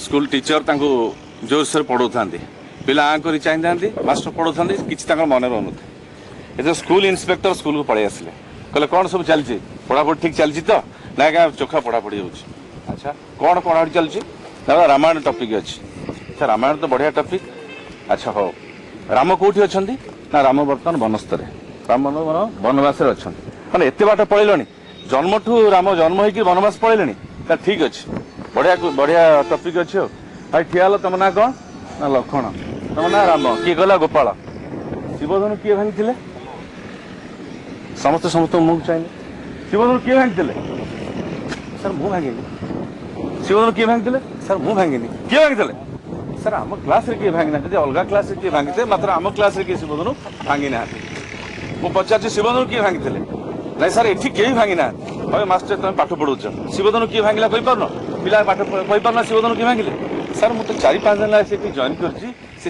School teacher जोरसोर पढ़ाऊ था पिला आ कर चाहिए मास्टर पढ़ाऊ कि मन रोन थे स्कूल इन्स्पेक्टर स्कूल को पलि आसिले कहले कौन सब चलती पढ़ापढ़ी ठीक चलती तो ना क्या चोखा पढ़ापढ़ी हो अच्छा कौन पढ़ापढ़ी चलती रामायण टपिक अच्छी अच्छा रामायण तो बढ़िया टपिक अच्छा हो राम कौटी अच्छा ना राम बर्तमान वनस्तर राम वनवास अच्छा मैंने एत बाट पलैल जन्म ठू राम जन्म हो वनवास पलैले ठीक अच्छे बढ़िया बढ़िया टपिक अच्छे भाई ठिया तुम ना कौन ना लक्ष्मण तुम ना राम किए गला गोपाल शिवधनु किए भांगी समस्त समस्त मुझे चाहिए शिवधनु किए भांगी सर मु भांगिनी शिवधनु किए भांगी सर मु भांगिनी किए भांगी सर आम क्लास रे किए भांगी ना अलग क्लास रे किए भांगी मात्र आम क्लास रे किए शिवधनु भांगी ना मु पचार शिवधनु किए भांगी नहीं सर एठी केही भांगी ना भाई मास्टर तुम पाठ पढ़ाऊच शिवधनु किए भांगिला कहि पारनो पिला पाठ कहि पारना शिवधनु किए भांगिले सर मुझे 4-5 दिन लगे से जॉइन कर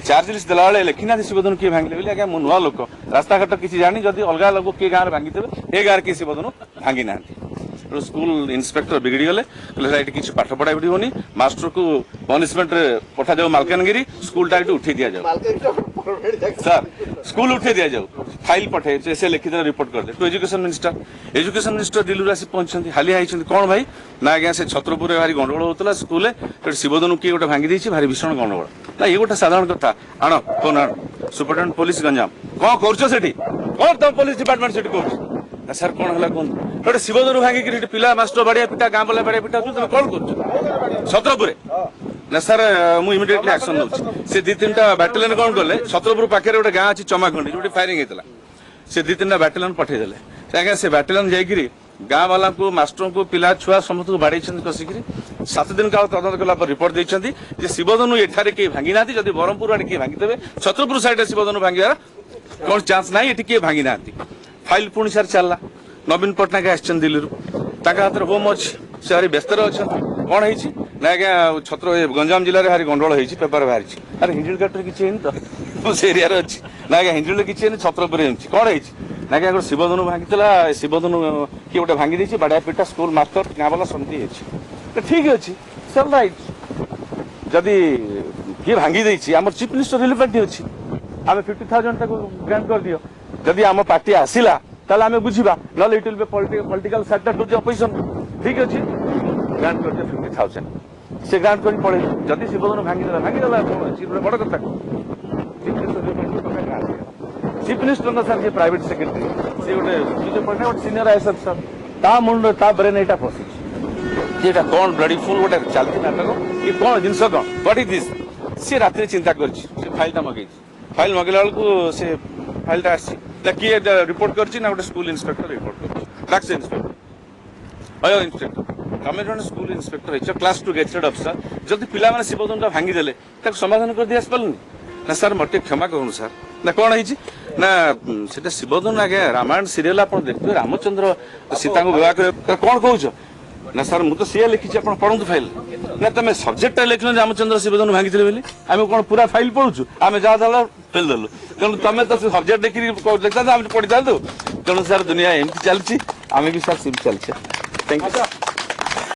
चार्ज लिस्ट देला बेले लिखी ना शिवधनु किए भांगिले बोले आज्ञा मु नुआ लोक रास्ता घाट किसी जानी जदि अलग लोक किए गाँव भांगी थे ए गाँव किए शिवधनु भांगी ना स्कूल इन्स्पेक्टर बिगड़ी गले कहले किसी पाठ पढ़ा पड़ोनी मास्टर को पनिशमेंट पठा जाऊ मालकानगिरी स्कूल टाइम उठे दि जाऊ सर स्कूल उठे दि जाऊ फाइल पठे से लिखित रिपोर्ट कर दे टू एजुकेशन मिनिस्टर दिल्ली आसी पहुंची हालिया होती कौन भाई ना आज्ञा से छत्रपुर भारी गंडगोल होता स्कूल शिवधनु किए गोटे भांगी देती भारी भीषण गंडगोल ना ये गोटे साधारण कथा आण फोन आण सुपरिटेडेंट पुलिस गंजाम कौन कर कौन तुम पुलिस डिपार्टमेंट से कर सर कौन है कहूँ गोटे शिवधनु भांगी पिला मास्टर बाड़िया पिटा गाँ बोला बाड़िया पिटा तुम कौन कर छत्रपुर ना सर मुझे इमिडिएटली एक्शन नौची से 2-3टा बैटालियन कौन कले छत्रपुर पाखे गोटे गाँ अच्छी चमाखंडी जो फायरिंग होता से 2-3टा बैटालियन पठेदेले आज्ञा से बैटालियन जाकि गाँ वाला को मास्टर को पिला छुआ समस्त को बाड़े कसिक 7 दिन का तदंत कला रिपोर्ट देते शिवधनु एठारे किए भांगी ना जब ब्रह्मपुर आड़े किए भांगी छत्रपुर साइड शिवधनु भांगार कौन चान्स ना ये किए भांगी ना फाइल पुणी सार चलला नवीन पट्टनायक आसन दिल्ली हाथ में होम अच्छी से भारी व्यस्त अच्छा कौन है ना आज्ञा छत्र गंजाम जिले में भारी गंडगोल हो पेपर बाहरी अरे हिंजिल घाटे किसी तो से एरिया अच्छी ना आज्ञा हिंजिल किसी छत्रपुर कौन है ना आज्ञा गोटे शिवधनु भांगी शिवधनु किए गोटे भांगी देती बाड़िया पिटा स्कूल मास्टर गाँ वाला समझी तो ठीक अच्छे सब राइट जदि किए भांगी देती आम चीफ मिनिस्टर रिलीफ पार्टी अच्छी आम 50,000 ग्रांट कर दियो जदि आम पार्टी आसला ताले आम बुझा ना it will be political sector to the opposition ठीक अच्छे ग्रांट कर 50,000 से ग्रांट कर पड़े जदि शिवधनु भांगी बड़ कथा चीफ मिनिस्टर सर जी प्राइवेट सेक्रेटरी सी गोटे सीनियर आईएएस अफिसर ता मुंड ता ब्रेन एटा फसी कौन ब्लडी फुल गोटे चलती नाटक ये कौन जिनस कौन व्हाट इज दिस सी रात चिंता कर फाइलटा मगेई फाइल मगेला बेलू से फाइलटा आसी किए रिपोर्ट कर गोटे स्कूल इन्स्पेक्टर रिपोर्ट कर इन्स्पेक्टर अयो इन्स्पेक्टर तमें जो school inspector class 2 gazetted officer जब पिला मैंने शिवधनु भांगी देले समाधान कर दी आसपारूनी ना सर मत क्षमा कहूँ सर ना कौन है ना से शिवधनु आज्ञा रामायण सीरियल आप देखते रामचंद्र सीता को विवाह कर कौन कौच ना सर मुझे सी लिखी आप पढ़ु फाइल ना तुम सब्जेक्ट लिख रामचंद्र शिवधनु भांगी बोली आम कौन पूरा फाइल पढ़ुचु आम जहाँ दल फेलदेलु तेणु तुम तो सब्जेक्ट देखिए देखता पढ़ी था तेणु सर दुनिया एमती चलती आम भी सर सिम चलचे थैंक यू।